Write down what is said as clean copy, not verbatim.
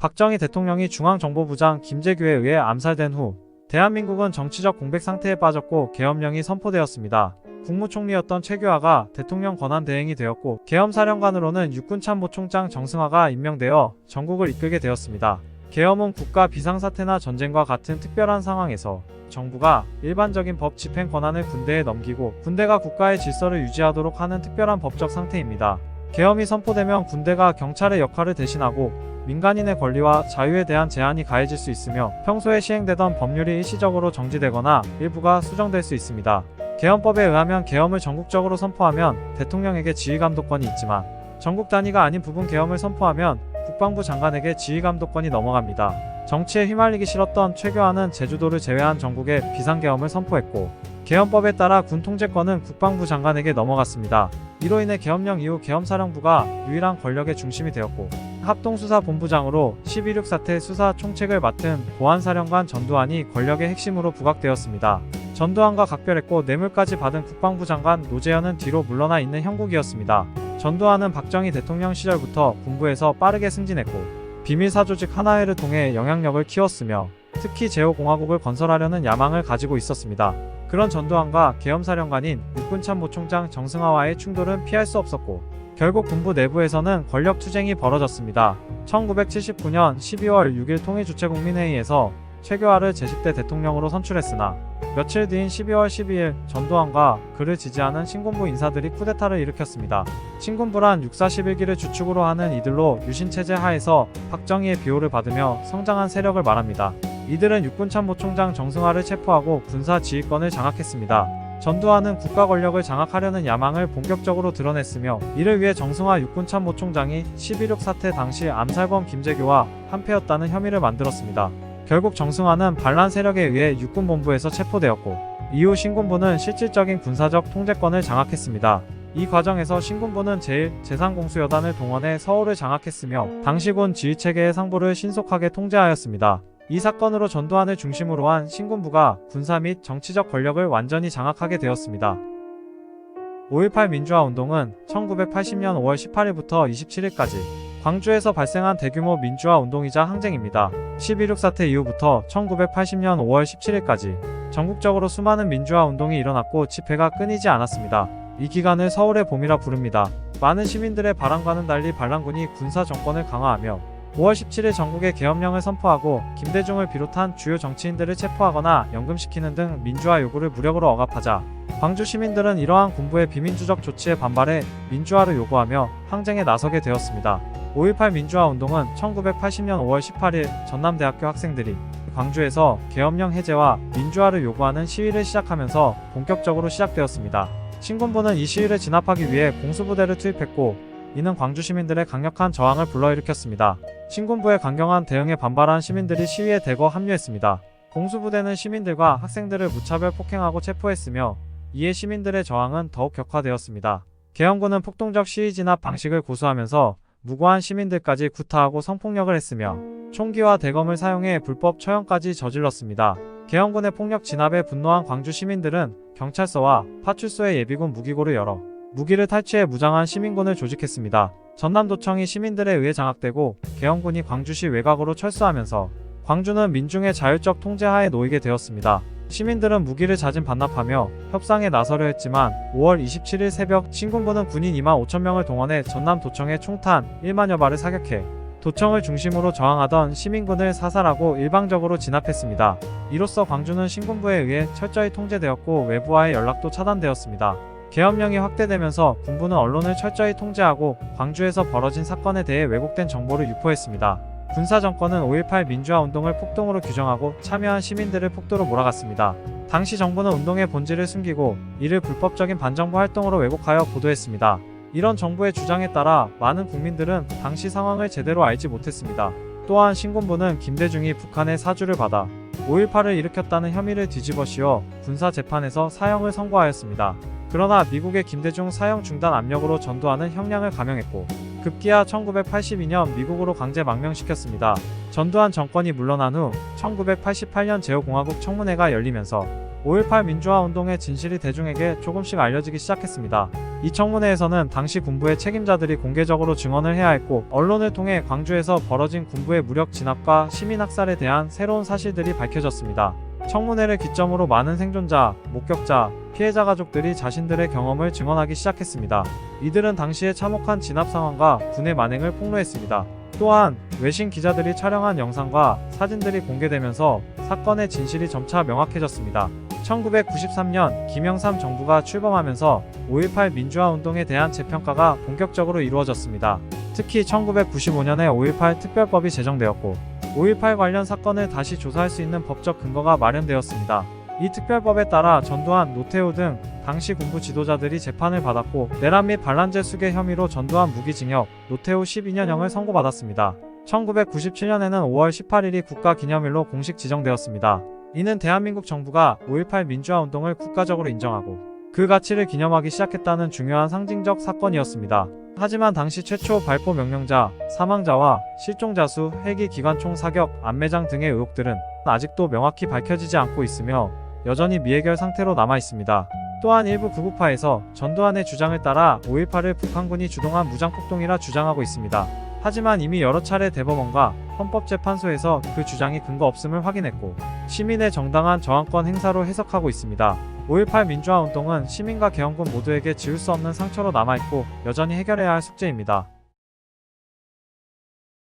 박정희 대통령이 중앙정보부장 김재규에 의해 암살된 후 대한민국은 정치적 공백 상태에 빠졌고 계엄령이 선포되었습니다. 국무총리였던 최규하가 대통령 권한 대행이 되었고 계엄사령관으로는 육군참모총장 정승화가 임명되어 전국을 이끌게 되었습니다. 계엄은 국가 비상사태나 전쟁과 같은 특별한 상황에서 정부가 일반적인 법 집행 권한을 군대에 넘기고 군대가 국가의 질서를 유지하도록 하는 특별한 법적 상태입니다. 계엄이 선포되면 군대가 경찰의 역할을 대신하고 민간인의 권리와 자유에 대한 제한이 가해질 수 있으며 평소에 시행되던 법률이 일시적으로 정지되거나 일부가 수정될 수 있습니다. 계엄법에 의하면 계엄을 전국적으로 선포하면 대통령에게 지휘감독권이 있지만 전국 단위가 아닌 부분 계엄을 선포하면 국방부 장관에게 지휘감독권이 넘어갑니다. 정치에 휘말리기 싫었던 최규하는 제주도를 제외한 전국에 비상계엄을 선포했고 계엄법에 따라 군 통제권은 국방부 장관에게 넘어갔습니다. 이로 인해 계엄령 이후 계엄사령부가 유일한 권력의 중심이 되었고 합동수사본부장으로 12.6 사태 수사 총책을 맡은 보안사령관 전두환이 권력의 핵심으로 부각되었습니다. 전두환과 각별했고 뇌물까지 받은 국방부 장관 노재현은 뒤로 물러나 있는 형국이었습니다. 전두환은 박정희 대통령 시절부터 군부에서 빠르게 승진했고 비밀사조직 하나회를 통해 영향력을 키웠으며 특히 제5공화국을 건설하려는 야망을 가지고 있었습니다. 그런 전두환과 계엄사령관인 육군참모총장 정승화와의 충돌은 피할 수 없었고 결국 군부 내부에서는 권력투쟁이 벌어졌습니다. 1979년 12월 6일 통일주체국민회의에서 최규하를 제10대 대통령으로 선출했으나 며칠 뒤인 12월 12일 전두환과 그를 지지하는 신군부 인사들이 쿠데타를 일으켰습니다. 신군부란 육사 11기를 주축으로 하는 이들로 유신체제 하에서 박정희의 비호를 받으며 성장한 세력을 말합니다. 이들은 육군참모총장 정승화를 체포하고 군사 지휘권을 장악했습니다. 전두환은 국가 권력을 장악하려는 야망을 본격적으로 드러냈으며 이를 위해 정승화 육군참모총장이 12.6 사태 당시 암살범 김재규와 한패였다는 혐의를 만들었습니다. 결국 정승화는 반란 세력에 의해 육군본부에서 체포되었고 이후 신군부는 실질적인 군사적 통제권을 장악했습니다. 이 과정에서 신군부는 제1, 제3공수여단을 동원해 서울을 장악했으며 당시 군 지휘체계의 상부를 신속하게 통제하였습니다. 이 사건으로 전두환을 중심으로 한 신군부가 군사 및 정치적 권력을 완전히 장악하게 되었습니다. 5.18 민주화운동은 1980년 5월 18일부터 27일까지 광주에서 발생한 대규모 민주화 운동이자 항쟁입니다. 12.6 사태 이후부터 1980년 5월 17일까지 전국적으로 수많은 민주화 운동이 일어났고 집회가 끊이지 않았습니다. 이 기간을 서울의 봄이라 부릅니다. 많은 시민들의 바람과는 달리 반란군이 군사 정권을 강화하며 5월 17일 전국에 계엄령을 선포하고 김대중을 비롯한 주요 정치인들을 체포하거나 연금시키는 등 민주화 요구를 무력으로 억압하자 광주 시민들은 이러한 군부의 비민주적 조치에 반발해 민주화를 요구하며 항쟁에 나서게 되었습니다. 5.18 민주화 운동은 1980년 5월 18일 전남대학교 학생들이 광주에서 계엄령 해제와 민주화를 요구하는 시위를 시작하면서 본격적으로 시작되었습니다. 신군부는 이 시위를 진압하기 위해 공수부대를 투입했고 이는 광주 시민들의 강력한 저항을 불러일으켰습니다. 신군부의 강경한 대응에 반발한 시민들이 시위에 대거 합류했습니다. 공수부대는 시민들과 학생들을 무차별 폭행하고 체포했으며 이에 시민들의 저항은 더욱 격화되었습니다. 계엄군은 폭동적 시위 진압 방식을 고수하면서 무고한 시민들까지 구타하고 성폭력을 했으며 총기와 대검을 사용해 불법 처형까지 저질렀습니다. 계엄군의 폭력 진압에 분노한 광주 시민들은 경찰서와 파출소의 예비군 무기고를 열어 무기를 탈취해 무장한 시민군을 조직했습니다. 전남도청이 시민들에 의해 장악되고 계엄군이 광주시 외곽으로 철수하면서 광주는 민중의 자율적 통제하에 놓이게 되었습니다. 시민들은 무기를 자진 반납하며 협상에 나서려 했지만 5월 27일 새벽 신군부는 군인 2만 5천 명을 동원해 전남도청의 총탄 1만여 발을 사격해 도청을 중심으로 저항하던 시민군을 사살하고 일방적으로 진압했습니다. 이로써 광주는 신군부에 의해 철저히 통제되었고 외부와의 연락도 차단되었습니다. 계엄령이 확대되면서 군부는 언론을 철저히 통제하고 광주에서 벌어진 사건에 대해 왜곡된 정보를 유포했습니다. 군사정권은 5.18 민주화운동을 폭동으로 규정하고 참여한 시민들을 폭도로 몰아갔습니다. 당시 정부는 운동의 본질을 숨기고 이를 불법적인 반정부 활동으로 왜곡하여 보도했습니다. 이런 정부의 주장에 따라 많은 국민들은 당시 상황을 제대로 알지 못했습니다. 또한 신군부는 김대중이 북한의 사주를 받아 5.18을 일으켰다는 혐의를 뒤집어 씌워 군사재판에서 사형을 선고하였습니다. 그러나 미국의 김대중 사형 중단 압력으로 전두환은 형량을 감형했고 급기야 1982년 미국으로 강제 망명시켰습니다. 전두환 정권이 물러난 후 1988년 제5공화국 청문회가 열리면서 5.18 민주화 운동의 진실이 대중에게 조금씩 알려지기 시작했습니다. 이 청문회에서는 당시 군부의 책임자들이 공개적으로 증언을 해야 했고, 언론을 통해 광주에서 벌어진 군부의 무력 진압과 시민 학살에 대한 새로운 사실들이 밝혀졌습니다. 청문회를 기점으로 많은 생존자, 목격자, 피해자 가족들이 자신들의 경험을 증언하기 시작했습니다. 이들은 당시의 참혹한 진압 상황과 군의 만행을 폭로했습니다. 또한 외신 기자들이 촬영한 영상과 사진들이 공개되면서 사건의 진실이 점차 명확해졌습니다. 1993년 김영삼 정부가 출범하면서 5.18 민주화 운동에 대한 재평가가 본격적으로 이루어졌습니다. 특히 1995년에 5.18 특별법이 제정되었고, 5.18 관련 사건을 다시 조사할 수 있는 법적 근거가 마련되었습니다. 이 특별법에 따라 전두환, 노태우 등 당시 군부 지도자들이 재판을 받았고, 내란 및 반란죄 수괴 혐의로 전두환 무기징역, 노태우 12년형을 선고받았습니다. 1997년에는 5월 18일이 국가기념일로 공식 지정되었습니다. 이는 대한민국 정부가 5.18 민주화 운동을 국가적으로 인정하고 그 가치를 기념하기 시작했다는 중요한 상징적 사건이었습니다. 하지만 당시 최초 발포 명령자, 사망자와 실종자 수, 헬기 기관총 사격, 안매장 등의 의혹들은 아직도 명확히 밝혀지지 않고 있으며 여전히 미해결 상태로 남아 있습니다. 또한 일부 극우파에서 전두환의 주장을 따라 5.18을 북한군이 주동한 무장폭동이라 주장하고 있습니다. 하지만 이미 여러 차례 대법원과 헌법재판소에서 그 주장이 근거 없음을 확인했고, 시민의 정당한 저항권 행사로 해석하고 있습니다. 5.18 민주화 운동은 시민과 계엄군 모두에게 지울 수 없는 상처로 남아있고 여전히 해결해야 할 숙제입니다.